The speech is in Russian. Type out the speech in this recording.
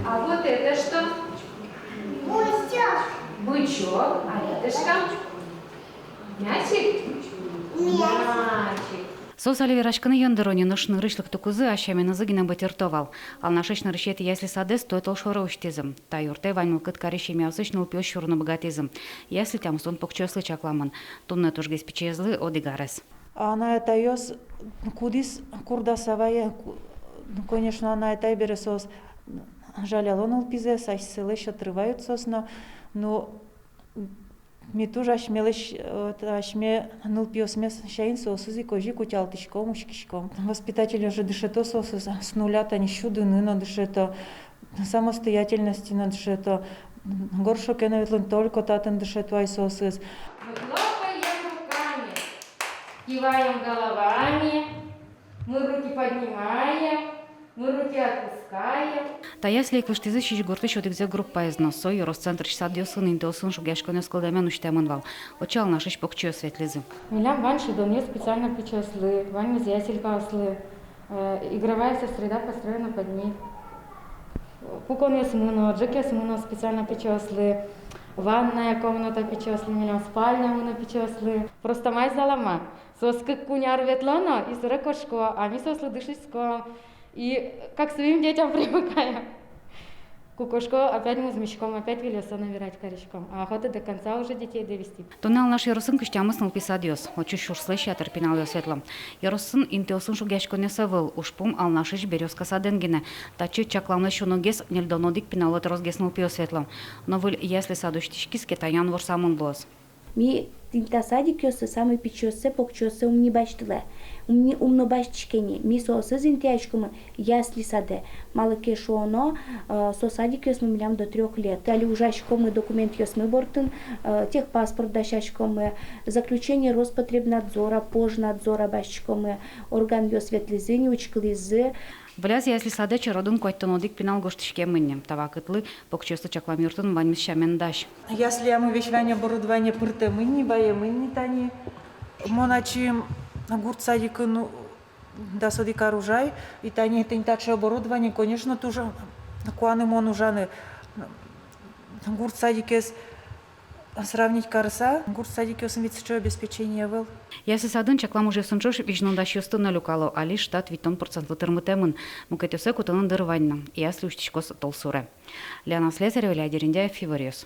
А вот это что? Бычок. Бычок. А это что? Мячик? Мячик. Сосали верашканы яндырони ношны рышлык тукузы ашамена зыгина батертовал. Ал нашечны рышети ясли саде стоит алшора уштизм. Та юрте ванил кыт кариши мяусычнул пёс шурна богатизм. Ясли там сон покчослы чакламан. Тунна тужгес печезлы одигарес. Она это ёс кудис курдасавая. Конечно, она это и бересос. Жалел он алпизес, аж селы еще отрывают сосно. Но ми тоже ашме нылпиосме шаин сосузи кожи кутялтышком, ушкишком. Воспитатель уже дышето сосус с нуля-то не щудыны, но дышето самостоятельности, на дышето горшок и наветлен только татан дышето ай сосус. Мы хлопаем руками, киваем головами, мы руки поднимаем, мы руки отпускаем. Та ясли квыштизы шиш гортыш одигзе группа из носо, Юросцентр садьосын интосын шугяшконе сколдамен уштемен вал. Очал нашиш покчо светлизы. Милям ванши доме специально причесли, вань зяселька ослы. Игровая среда построена под них. Пукон ясмуно, джек ясмуно специально причесли. Ванная комната причесли, милям спальня мы причесли. Просто май залама. Соски куняр ветлано и сырокошко, а ми сосли дышисько. И как своим детям привыкаем. Кукушко опять мы с мешком, опять велеса набирать корешком. А охота до конца уже детей довести. Тунал наш Яросын кыштямысныл писадьос. Очу шурслыш ятыр пинал светлом. Яросын интеосын шугяшконе савыл. Ушпум ал нашиш березка саденгине. Тачы чакламны шуногес нельдонодик пиналот розгесныл пио светлом. Но выль ясли садуштишкис кетаян ворсамын лос. Ми тинта садик ёсы самый печёсы, покчёсы умни баштылы. Умно баштишкени. Ми сосы зинтяшкумы ясли саде. Малыке шуоно со садик ёсмы милям до 3 лет. Али ужашкомы документ ёсмы бортын, техпаспорт дашашкомы, заключение Роспотребнадзора, пожнадзора баштишкомы, орган ёс ветлизыни, учкылизы. Вляз ясли садече родун койтонодик пинал гоштишке мыннем. Тавакытлы покчосы чаклам юртын ваньмис шамен даш. Если я мы вещевание оборудование пырты, мы не боим, мы не тани. Моначим гурт садика, ну, да садика оружай, и тани это не так, что оборудование, конечно, тоже куаны монужаны. Гурт садики сравнить карса, гурт садики ведь обеспечение был. Ясли садын чаклам уже сунчош вижнундаш ёсты налюкало, али штат витон процентлы тырмытемын. Мукетёсе кутанын дырваньна. Ясли уштишкос толсуре. Леонас Лезарев, Илья Дериндяев, Фивориос.